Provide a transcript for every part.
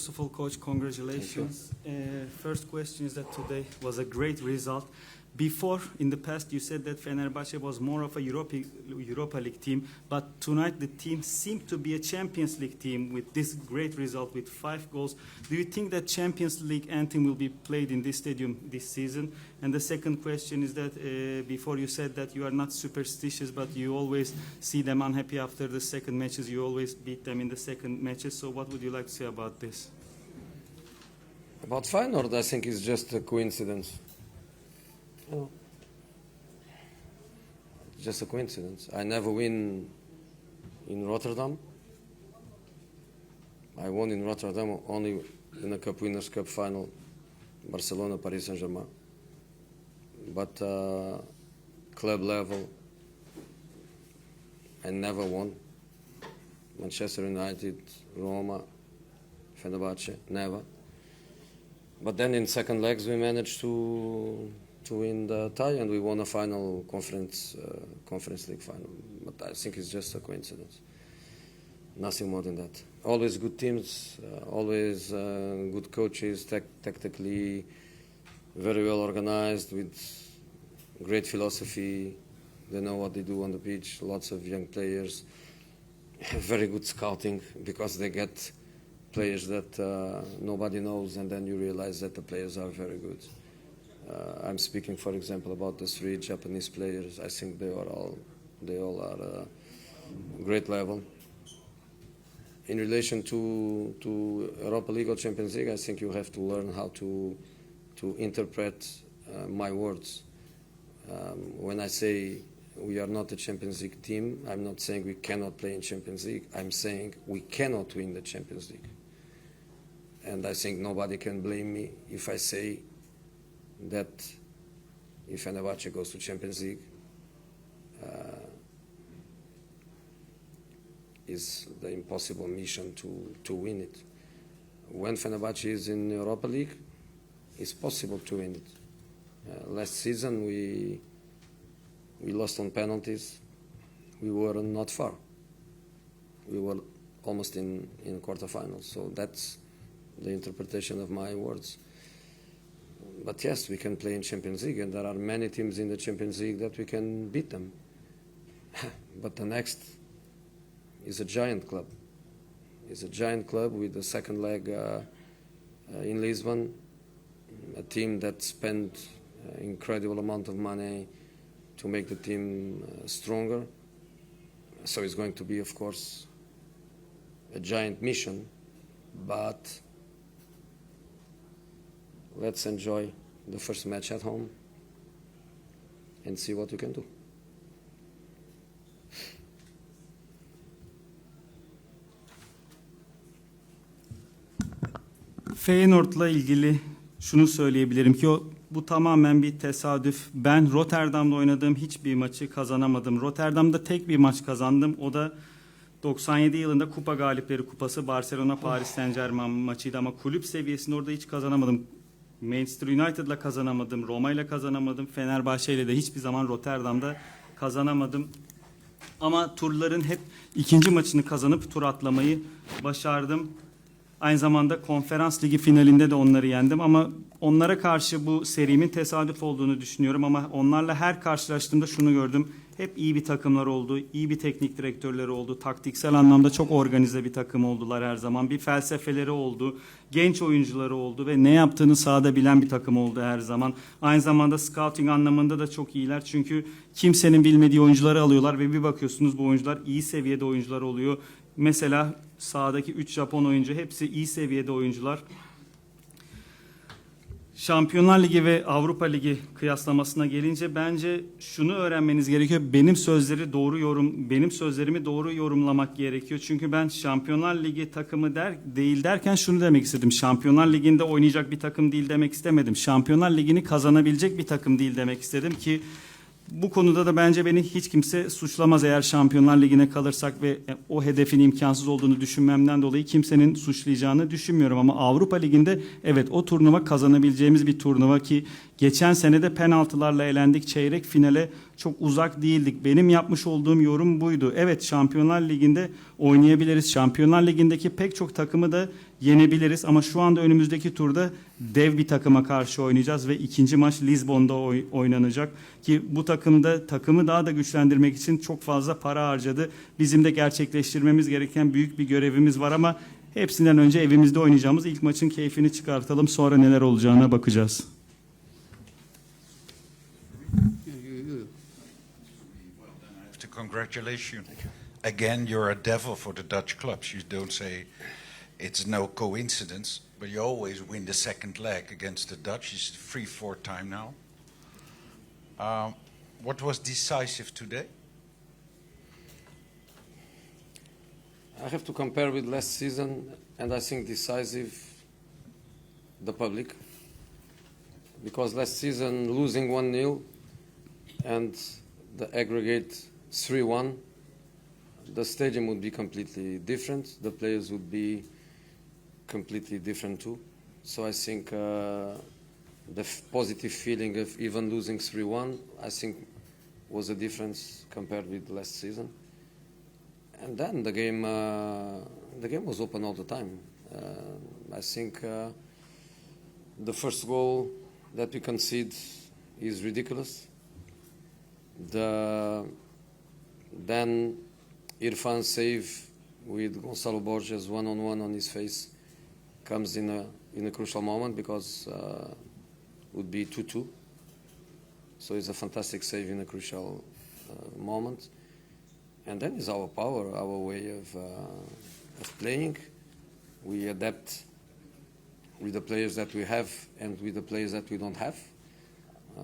First of all, Coach, congratulations. First question is that today was a great result. Before, in the past, you said that Fenerbahçe was more of a Europa League team, but tonight the team seemed to be a Champions League team with this great result with 5 goals. Do you think that Champions League anthem will be played in this stadium this season? And the second question is that before you said that you are not superstitious, but you always see them unhappy after the second matches. You always beat them in the second matches. So what would you like to say about this? About Feyenoord, I think it's just a coincidence. Oh. Just a coincidence. I never win in Rotterdam. I won in Rotterdam only in a Cup Winners' Cup final, Barcelona, Paris Saint-Germain. But club level, I never won. Manchester United, Roma, Fenerbahçe, never. But then in second legs we managed to win the tie, and we won a final conference league final. But I think it's just a coincidence. Nothing more than that. Always good teams, always good coaches, tactically very well organized, with great philosophy. They know what they do on the pitch. Lots of young players, very good scouting, because they get players that nobody knows, and then you realize that the players are very good. I'm speaking, for example, about the 3 Japanese players. I think they all are great level. In relation to Europa League or Champions League, I think you have to learn how to interpret my words. When I say we are not a Champions League team, I'm not saying we cannot play in Champions League. I'm saying we cannot win the Champions League. And I think nobody can blame me if I say that if Fenerbahçe goes to Champions League, is the impossible mission to win it. When Fenerbahçe is in Europa League, it's possible to win it. Last season we lost on penalties. We were not far. We were almost in quarterfinals. So that's the interpretation of my words. But yes, we can play in Champions League, and there are many teams in the Champions League that we can beat them. But the next is a giant club. It's a giant club with the second leg in Lisbon, a team that spent incredible amount of money to make the team stronger. So it's going to be, of course, a giant mission, but let's enjoy the first match at home and see what we can do. Feyenoord'la ilgili şunu söyleyebilirim ki bu tamamen bir tesadüf. Ben Rotterdam'da oynadığım hiçbir maçı kazanamadım. Rotterdam'da tek bir maç kazandım. O da 97 yılında Kupa Galipleri Kupası Barcelona Paris Saint-Germain maçıydı, ama kulüp seviyesinde orada hiç kazanamadım. Manchester United'la kazanamadım, Roma'yla kazanamadım, Fenerbahçe'yle de hiçbir zaman Rotterdam'da kazanamadım. Ama turların hep ikinci maçını kazanıp tur atlamayı başardım. Aynı zamanda konferans ligi finalinde de onları yendim, ama onlara karşı bu serimin tesadüf olduğunu düşünüyorum. Ama onlarla her karşılaştığımda şunu gördüm: hep iyi bir takımlar oldu, iyi bir teknik direktörleri oldu, taktiksel anlamda çok organize bir takım oldular her zaman. Bir felsefeleri oldu, genç oyuncuları oldu ve ne yaptığını sahada bilen bir takım oldu her zaman. Aynı zamanda scouting anlamında da çok iyiler, çünkü kimsenin bilmediği oyuncuları alıyorlar ve bir bakıyorsunuz bu oyuncular iyi seviyede oyuncular oluyor. Mesela sahadaki 3 Japon oyuncu hepsi iyi seviyede oyuncular. Şampiyonlar Ligi ve Avrupa Ligi kıyaslamasına gelince bence şunu öğrenmeniz gerekiyor: benim sözlerimi doğru yorumlamak gerekiyor. Çünkü ben Şampiyonlar Ligi takımı değil derken şunu demek istedim: Şampiyonlar Ligi'nde oynayacak bir takım değil demek istemedim. Şampiyonlar Ligi'ni kazanabilecek bir takım değil demek istedim ki bu konuda da bence beni hiç kimse suçlamaz eğer Şampiyonlar Ligi'ne kalırsak ve o hedefin imkansız olduğunu düşünmemden dolayı kimsenin suçlayacağını düşünmüyorum. Ama Avrupa Ligi'nde evet, o turnuva kazanabileceğimiz bir turnuva ki geçen sene de penaltılarla elendik, çeyrek finale çok uzak değildik. Benim yapmış olduğum yorum buydu. Evet, Şampiyonlar Ligi'nde oynayabiliriz. Şampiyonlar Ligi'ndeki pek çok takımı da yenebiliriz. Ama şu anda önümüzdeki turda dev bir takıma karşı oynayacağız ve ikinci maç Lizbon'da oynanacak. Ki bu takımı daha da güçlendirmek için çok fazla para harcadı. Bizim de gerçekleştirmemiz gereken büyük bir görevimiz var ama hepsinden önce evimizde oynayacağımız ilk maçın keyfini çıkartalım. Sonra neler olacağına bakacağız. Congratulations. Again, you're a devil for the Dutch clubs. You don't say it's no coincidence, but you always win the second leg against the Dutch. It's 3-4 time now. What was decisive today? I have to compare with last season, and I think decisive the public. Because last season losing 1-0 and the aggregate 3-1, the stadium would be completely different. The players would be completely different too. So I think the positive feeling of even losing 3-1, I think, was a difference compared with last season. And then the game was open all the time. I think the first goal that we concede is ridiculous. Then Irfan save with Gonçalo Borges one-on-one on his face comes in a crucial moment because would be 2-2. So it's a fantastic save in a crucial moment. And then is our power, our way of playing. We adapt with the players that we have and with the players that we don't have.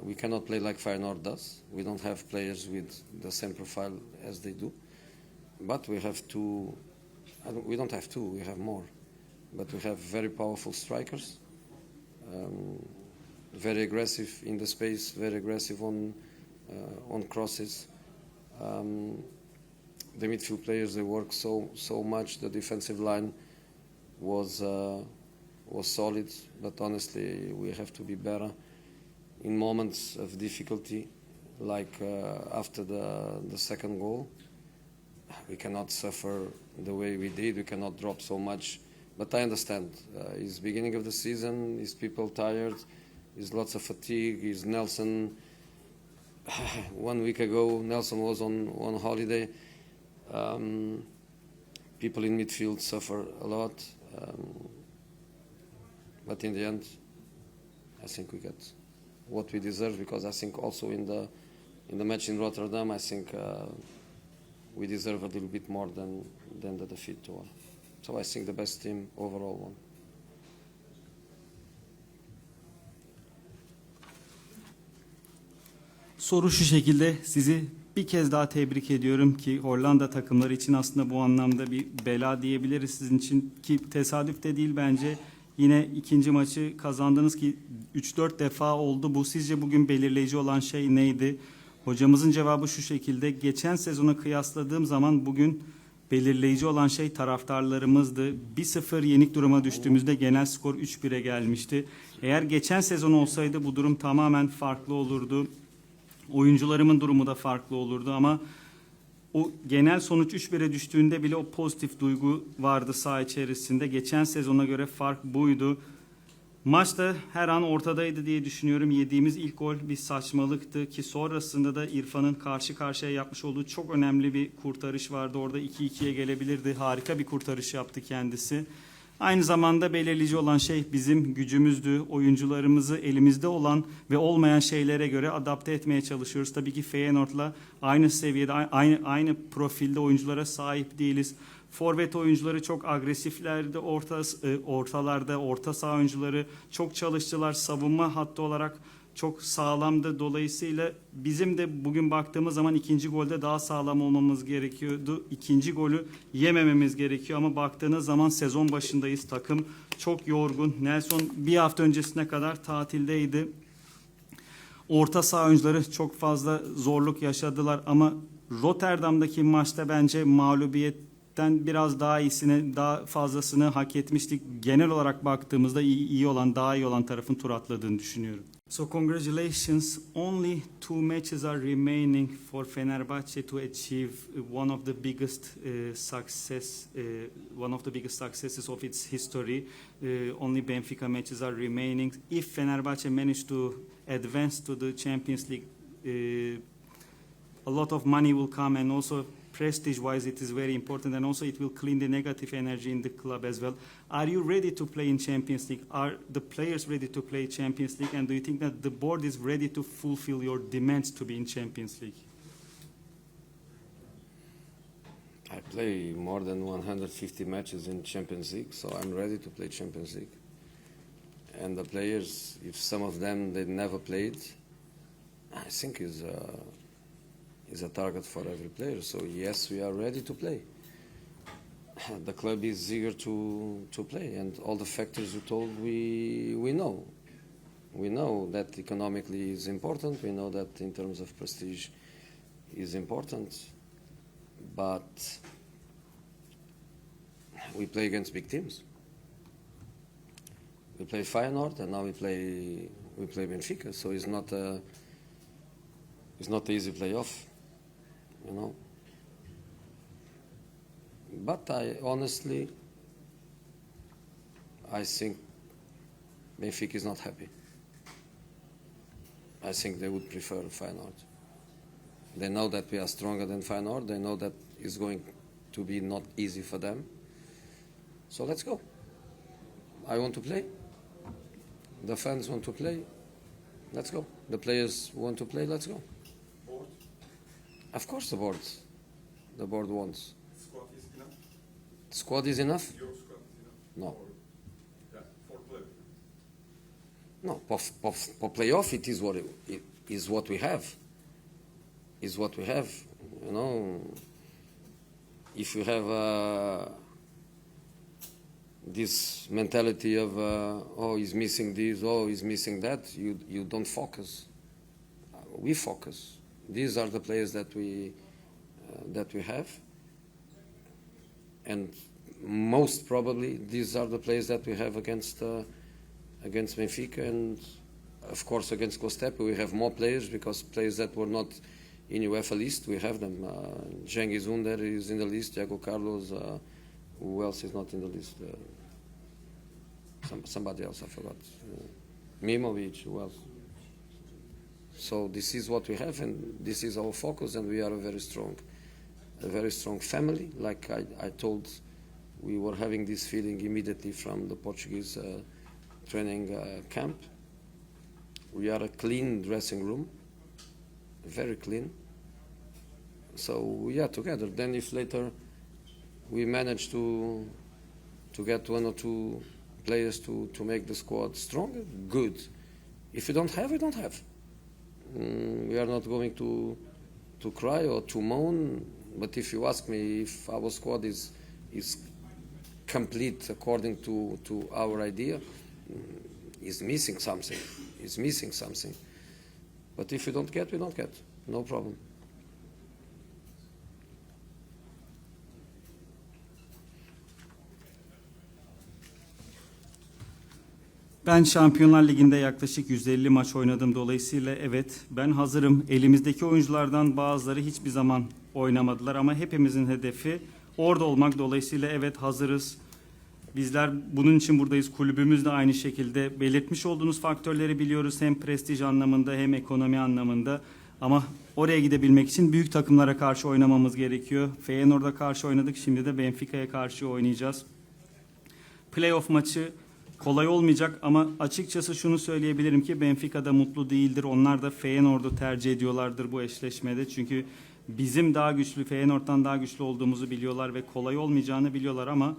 We cannot play like Feyenoord does. We don't have players with the same profile as they do. But we have two, we don't have two, we have more. But we have very powerful strikers, very aggressive in the space, very aggressive on crosses. The midfield players, they work so much. The defensive line was solid, but honestly, we have to be better in moments of difficulty, like after the second goal. We cannot suffer the way we did. We cannot drop so much. But I understand. It's beginning of the season. Is people tired? Is lots of fatigue? Is Nelson? 1 week ago, Nelson was on holiday. People in midfield suffer a lot. But in the end, I think we get what we deserve, because I think also in the match in Rotterdam, I think we deserve a little bit more than the defeat to one. So I think the best team overall won. Soru şu şekilde: sizi bir kez daha tebrik ediyorum ki Hollanda takımları için aslında bu anlamda bir bela diyebiliriz sizin için, ki tesadüf de değil bence. Yine ikinci maçı kazandınız ki 3-4 defa oldu. Bu sizce bugün belirleyici olan şey neydi? Hocamızın cevabı şu şekilde: geçen sezona kıyasladığım zaman bugün belirleyici olan şey taraftarlarımızdı. 1-0 yenik duruma düştüğümüzde genel skor 3-1'e gelmişti. Eğer geçen sezon olsaydı bu durum tamamen farklı olurdu. Oyuncularımın durumu da farklı olurdu ama o genel sonuç 3-1'e düştüğünde bile o pozitif duygu vardı saha içerisinde. Geçen sezona göre fark buydu. Maçta her an ortadaydı diye düşünüyorum. Yediğimiz ilk gol bir saçmalıktı ki sonrasında da İrfan'ın karşı karşıya yapmış olduğu çok önemli bir kurtarış vardı. Orada 2-2'ye gelebilirdi. Harika bir kurtarış yaptı kendisi. Aynı zamanda belirleyici olan şey bizim gücümüzdü. Oyuncularımızı elimizde olan ve olmayan şeylere göre adapte etmeye çalışıyoruz. Tabii ki Feyenoord'la aynı seviyede, aynı profilde oyunculara sahip değiliz. Forvet oyuncuları çok agresiflerdi, ortalarda, orta saha oyuncuları çok çalıştılar. Savunma hattı olarak çok sağlamdı. Dolayısıyla bizim de bugün baktığımız zaman ikinci golde daha sağlam olmamız gerekiyordu. İkinci golü yemememiz gerekiyor ama baktığınız zaman sezon başındayız. Takım çok yorgun. Nelson bir hafta öncesine kadar tatildeydi. Orta saha oyuncuları çok fazla zorluk yaşadılar ama Rotterdam'daki maçta bence mağlubiyetten gerçekten biraz daha iyisini, daha fazlasını hak etmiştik. Genel olarak baktığımızda iyi olan, daha iyi olan tarafın tur atladığını düşünüyorum. So congratulations. Only 2 matches are remaining for Fenerbahçe to achieve one of the biggest successes of its history. Only Benfica matches are remaining. If Fenerbahçe manage to advance to the Champions League, a lot of money will come, and also prestige-wise it is very important, and also it will clean the negative energy in the club as well. Are you ready to play in Champions League? Are the players ready to play Champions League? And do you think that the board is ready to fulfill your demands to be in Champions League? I play more than 150 matches in Champions League, so I'm ready to play Champions League. And the players, if some of them they never played, I think is a target for every player. So yes, we are ready to play. The club is eager to play, and all the factors you told, we know. We know that economically is important. We know that in terms of prestige is important. But we play against big teams. We play Feyenoord, and now we play Benfica. So it's not an easy playoff, you know. But I think Benfica is not happy. I think they would prefer Feyenoord. They know that we are stronger than Feyenoord. They know that it's going to be not easy for them. So let's go. I want to play. The fans want to play. Let's go. The players want to play. Let's go. Board? Of course the board wants. Squad is enough? Squad is enough? Your squad is enough? No. Or, yeah, for play. No, for playoff it is what we have. Is what we have. You know, if you have this mentality of oh, he's missing this, oh, he's missing that, you don't focus. We focus. These are the players that we have, and most probably these are the players that we have against Benfica, and of course against Costepe we have more players, because players that were not in UEFA list, we have them. Cengiz Ünder is in the list, Diego Carlos, who else is not in the list? Somebody else, I forgot. Mimovic, who else? So this is what we have, and this is our focus, and we are a very strong family. Like I told, we were having this feeling immediately from the Portuguese training camp. We are a clean dressing room, very clean. So we are together. Then if later we manage to get one or two players to make the squad stronger, good. If we don't have, we don't have. We are not going to cry or to moan. But if you ask me if our squad is complete according to our idea, is missing something. Is missing something. But if we don't get, we don't get. No problem. Ben Şampiyonlar Ligi'nde yaklaşık 150 maç oynadım. Dolayısıyla evet, ben hazırım. Elimizdeki oyunculardan bazıları hiçbir zaman oynamadılar ama hepimizin hedefi orada olmak. Dolayısıyla evet, hazırız. Bizler bunun için buradayız. Kulübümüz de aynı şekilde. Belirtmiş olduğunuz faktörleri biliyoruz. Hem prestij anlamında hem ekonomi anlamında. Ama oraya gidebilmek için büyük takımlara karşı oynamamız gerekiyor. Feyenoord'a karşı oynadık. Şimdi de Benfica'ya karşı oynayacağız. Playoff maçı kolay olmayacak ama açıkçası şunu söyleyebilirim ki Benfica'da mutlu değildir. Onlar da Feyenoord'u tercih ediyorlardır bu eşleşmede. Çünkü bizim daha güçlü, Feyenoord'dan daha güçlü olduğumuzu biliyorlar ve kolay olmayacağını biliyorlar ama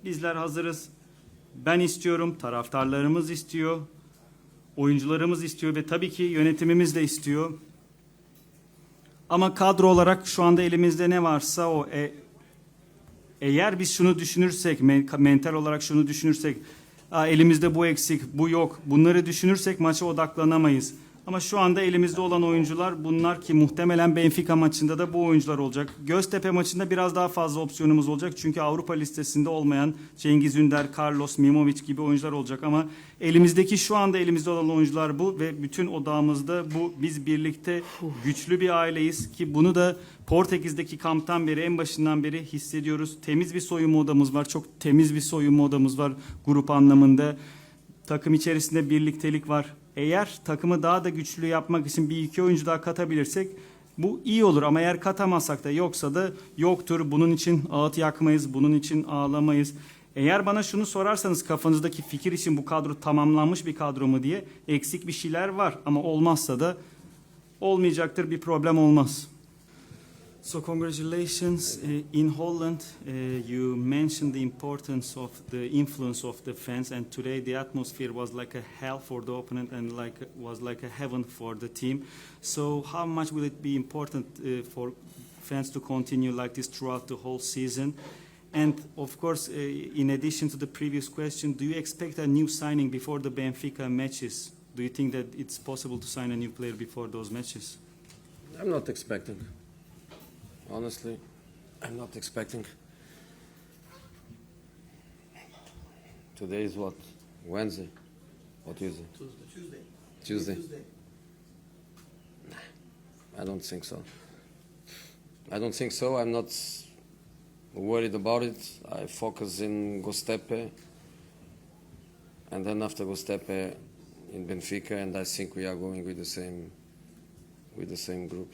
bizler hazırız. Ben istiyorum, taraftarlarımız istiyor, oyuncularımız istiyor ve tabii ki yönetimimiz de istiyor. Ama kadro olarak şu anda elimizde ne varsa o. Eğer biz şunu düşünürsek, mental olarak şunu düşünürsek, elimizde bu eksik, bu yok, bunları düşünürsek maça odaklanamayız. Ama şu anda elimizde olan oyuncular bunlar ki muhtemelen Benfica maçında da bu oyuncular olacak. Göztepe maçında biraz daha fazla opsiyonumuz olacak. Çünkü Avrupa listesinde olmayan Cengiz Ünder, Carlos, Mimovic gibi oyuncular olacak. Ama şu anda elimizde olan oyuncular bu ve bütün odağımızda bu. Biz birlikte güçlü bir aileyiz ki bunu da Portekiz'deki kamptan beri, en başından beri hissediyoruz. Temiz bir soyunma odamız var. Çok temiz bir soyunma odamız var grup anlamında. Takım içerisinde birliktelik var. Eğer takımı daha da güçlü yapmak için bir iki oyuncu daha katabilirsek bu iyi olur. Ama eğer katamazsak da yoksa da yoktur. Bunun için ağıt yakmayız, bunun için ağlamayız. Eğer bana şunu sorarsanız kafanızdaki fikir için bu kadro tamamlanmış bir kadro mu diye, eksik bir şeyler var. Ama olmazsa da olmayacaktır, bir problem olmaz. So congratulations. In Holland, you mentioned the importance of the influence of the fans, and today the atmosphere was like a hell for the opponent and was like a heaven for the team. So how much will it be important for fans to continue like this throughout the whole season? And of course, in addition to the previous question, do you expect a new signing before the Benfica matches? Do you think that it's possible to sign a new player before those matches? I'm not expecting. Honestly, I'm not expecting. Today is what? Wednesday? Or Tuesday? Tuesday. I don't think so. I don't think so. I'm not worried about it. I focus in Göztepe, and then after Göztepe in Benfica, and I think we are going with the same group.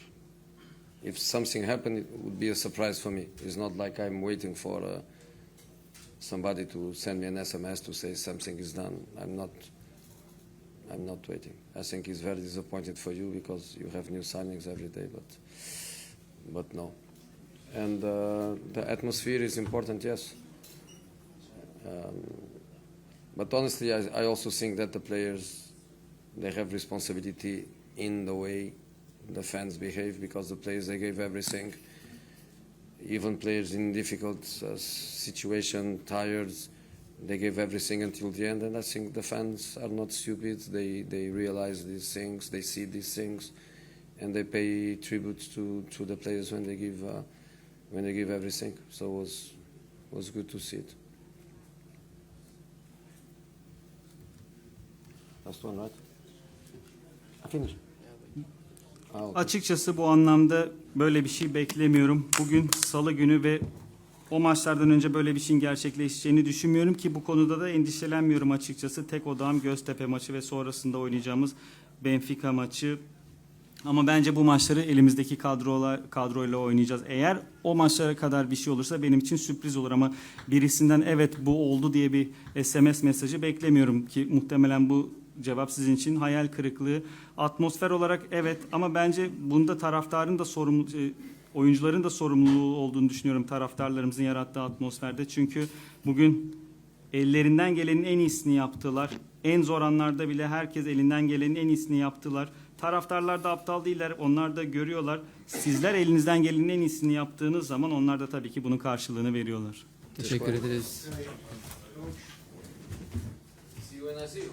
If something happened, it would be a surprise for me. It's not like I'm waiting for somebody to send me an SMS to say something is done. I'm not waiting. I think it's very disappointing for you because you have new signings every day, but no. And the atmosphere is important, yes. But honestly, I also think that the players, they have responsibility in the way the fans behave, because the players, they gave everything. Even players in difficult situation, tired, they gave everything until the end. And I think the fans are not stupid. They realize these things, they see these things, and they pay tribute to the players when they give everything. So it was good to see it. Last one, right? I finished. Açıkçası bu anlamda böyle bir şey beklemiyorum. Bugün Salı günü ve o maçlardan önce böyle bir şeyin gerçekleşeceğini düşünmüyorum ki bu konuda da endişelenmiyorum açıkçası. Tek odağım Göztepe maçı ve sonrasında oynayacağımız Benfica maçı. Ama bence bu maçları elimizdeki kadroyla oynayacağız. Eğer o maçlara kadar bir şey olursa benim için sürpriz olur ama birisinden evet bu oldu diye bir SMS mesajı beklemiyorum ki muhtemelen bu cevap sizin için hayal kırıklığı. Atmosfer olarak evet ama bence bunda taraftarın da oyuncuların da sorumluluğu olduğunu düşünüyorum taraftarlarımızın yarattığı atmosferde. Çünkü bugün ellerinden gelenin en iyisini yaptılar. En zor anlarda bile herkes elinden gelenin en iyisini yaptılar. Taraftarlar da aptal değiller. Onlar da görüyorlar. Sizler elinizden gelenin en iyisini yaptığınız zaman onlar da tabii ki bunun karşılığını veriyorlar. Teşekkür ederiz. See you when I see you.